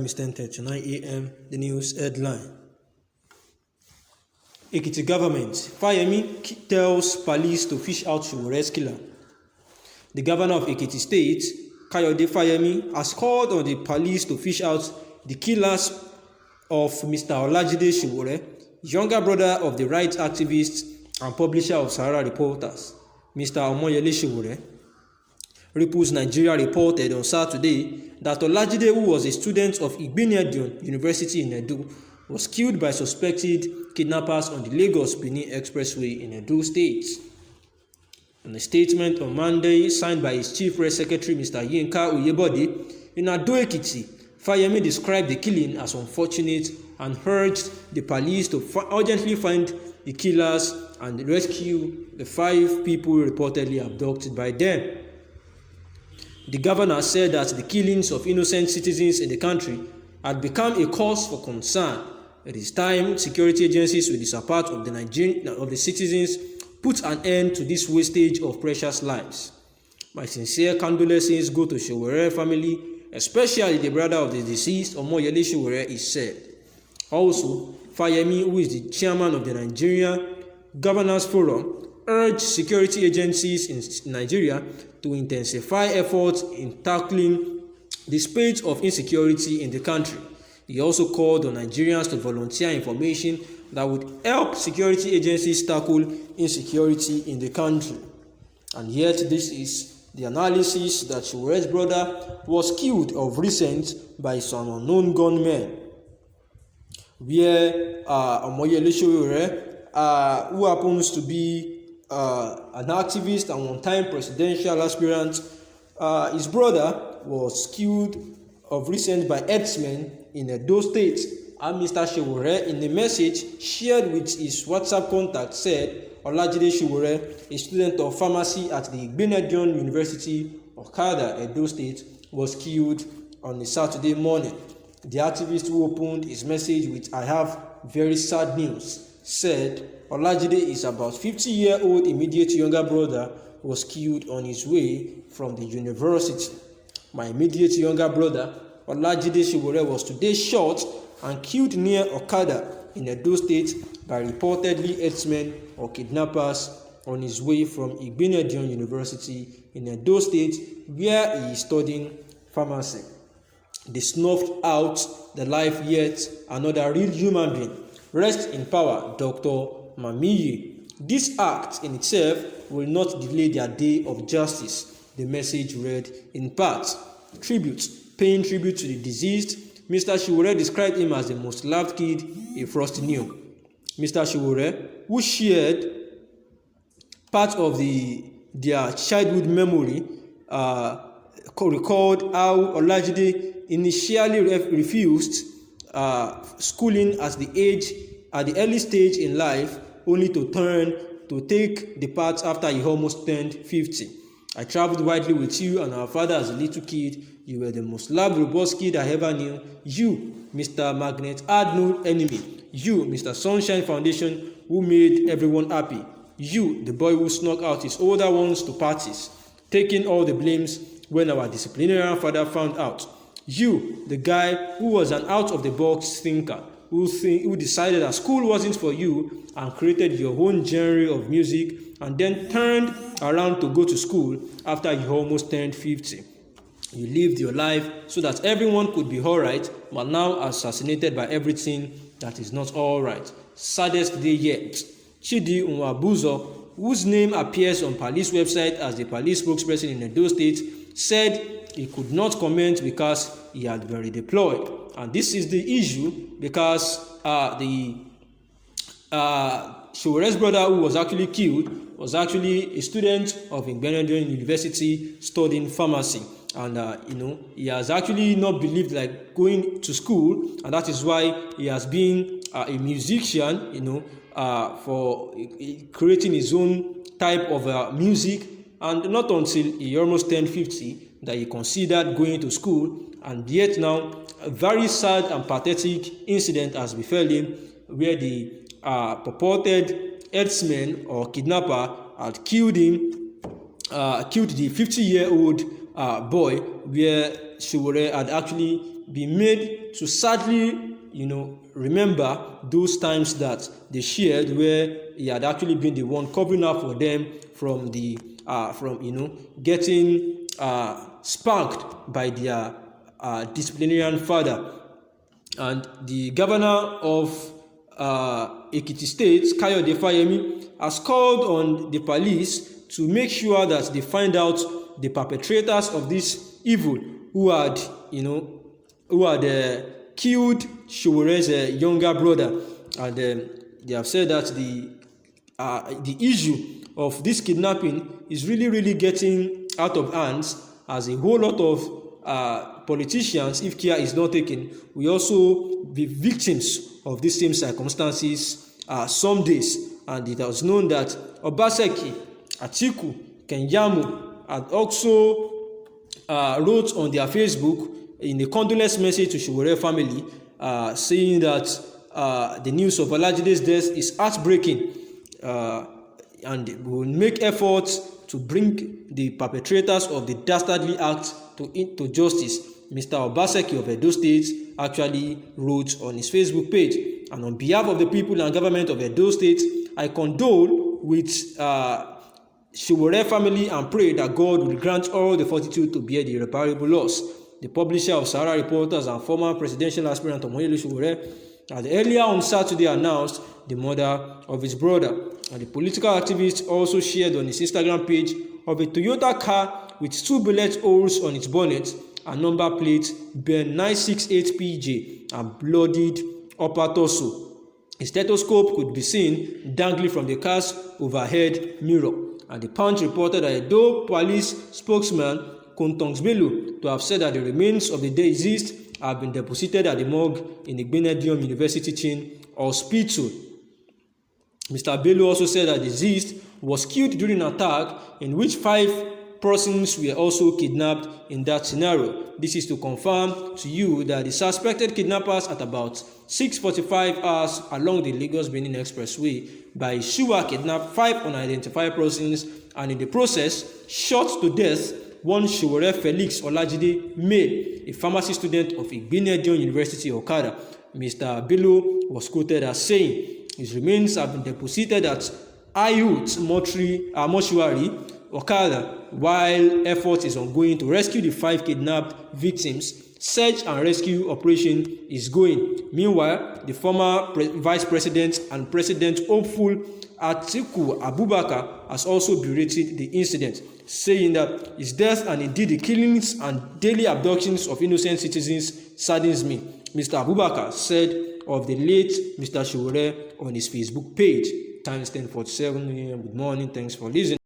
is 10:39 a.m. The news headline. Ekiti government, Fayemi tells police to fish out Sowore'S killer. The governor of Ekiti State, Kayode Fayemi, has called on the police to fish out the killers of Mr. Olajide Sowore, younger brother of the rights activist and publisher of Sahara Reporters, Mr. Omoyele Sowore. Ripples Nigeria reported on Saturday that Olajide, who was a student of Kīllērs University in Edo, was killed by suspected kidnappers on the Lagos-Benin Expressway in Edo State. In a statement on Monday signed by his chief press secretary, Mr. Yinka Oyebode, in Ado Ekiti, Fayemi described the killing as unfortunate and urged the police to urgently find the killers and rescue the 5 people reportedly abducted by them. The governor said that the killings of innocent citizens in the country had become a cause for concern. It is time security agencies with the support of the citizens put an end to this wastage of precious lives. My sincere condolences go to Sowore'S family, especially the brother of the deceased, Omoyele Sowore, is said. Also, Fayemi, who is the chairman of the Nigeria Governors Forum, urged security agencies in Nigeria to intensify efforts in tackling the spate of insecurity in the country. He also called on Nigerians to volunteer information that would help security agencies tackle insecurity in the country. And yet, this is the analysis that Sowore'S brother was killed of recent by some unknown gunmen, where Omoyele Sowore, who happens to be an activist and one-time presidential aspirant, his brother was killed of recent by herdsmen in Edo State. And Mr. Sowore, in a message shared with his WhatsApp contact, said Olajide Sowore, a student of pharmacy at the Kīllērs University of Kīllērs, Edo State, was killed on a Saturday morning. The activist, who opened his message with "I have very sad news," said Olajide is about 50-year-old immediate younger brother who was killed on his way from the university. My immediate younger brother, Olajide Sowore, was today shot and killed near Okada in Edo State by reportedly herdsmen or kidnappers on his way from Kīllērs University in Edo State, where he is studying pharmacy. They snuffed out the life yet another real human being. Rest in power, Dr. Mamiye. This act in itself will not delay their day of justice, the message read in part. Paying tribute to the deceased, Mr. Sowore described him as the most loved kid he first knew. Mr. Sowore, who shared part of their childhood memory, recalled how Olajide initially refused schooling at the early stage in life, only to take the path after he almost turned 50. I traveled widely with you and our father as a little kid. You were the most loved, robust kid I ever knew. You, Mr. Magnet, had no enemy. You, Mr. Sunshine Foundation, who made everyone happy. You, the boy who snuck out his older ones to parties, taking all the blames when our disciplinarian father found out. You, the guy who was an out-of-the-box thinker, who decided that school wasn't for you and created your own genre of music and then turned around to go to school after you almost turned 50. You lived your life so that everyone could be alright, but now assassinated by everything that is not alright. Saddest day yet. Chidi Nwabuzo, whose name appears on police website as the police spokesperson in Edo State, said he could not comment because he had been redeployed. And this is the issue because Sowore'S brother, who was actually killed, was actually a student of Kīllērs University studying pharmacy. And he has actually not believed like going to school, and that is why he has been a musician, for creating his own type of music. And not until he almost turned 50 that he considered going to school. And yet now, a very sad and pathetic incident has befell him, where the purported herdsman or kidnapper had killed the 50-year-old boy, where Sowore had actually be made to sadly, remember those times that they shared where he had actually been the one covering up for them from getting spanked by their disciplinarian father. And the governor of Ekiti State, Kayode Fayemi, has called on the police to make sure that they find out the perpetrators of this evil who had killed Sowore'S younger brother. And they have said that the issue of this kidnapping is really getting out of hands, as a whole lot of politicians, if care is not taken, will also be victims of these same circumstances some days. And it was known that Obaseki, Atiku, Kenyamu had also wrote on their Facebook in a condolence message to Sowore'S family, saying that the news of Olajide's death is heartbreaking, and will make efforts to bring the perpetrators of the dastardly act to justice. Mr. Obaseki of Edo State actually wrote on his Facebook page, and on behalf of the people and government of Edo State, I condole with Sowore'S family and pray that God will grant all the fortitude to bear the irreparable loss. The publisher of Sahara Reporters and former presidential aspirant Omoyele Sowore had earlier on Saturday announced the murder of his brother. And the political activist also shared on his Instagram page of a Toyota car with 2 bullet holes on its bonnet and number plate Ben 968PJ and bloodied upper torso. A stethoscope could be seen dangling from the car's overhead mirror. And the Punch reported that Edo police spokesman Kontongs Bello to have said that the remains of the deceased have been deposited at the morgue in the Benedium University Teaching Hospital. Mr. Bello also said that the deceased was killed during an attack in which 5 persons were also kidnapped in that scenario. This is to confirm to you that the suspected kidnappers at about 6:45 hours along the Lagos-Benin Expressway by Shua kidnapped 5 unidentified persons and in the process shot to death one Sowore'S Felix Olajide male, a pharmacy student of Benedium University, Okada. Mr. Bello was quoted as saying, his remains have been deposited at Ayut Mortuary, Okada, while effort is ongoing to rescue the 5 kidnapped victims. Search and rescue operation is going. Meanwhile, the former vice president and president hopeful Atiku Abubakar has also berated the incident, saying that his death and indeed the killings and daily abductions of innocent citizens saddens me. Mr. Abubakar said of the late Mr. Sowore on his Facebook page. Time is 10:47 a.m. Good morning. Thanks for listening.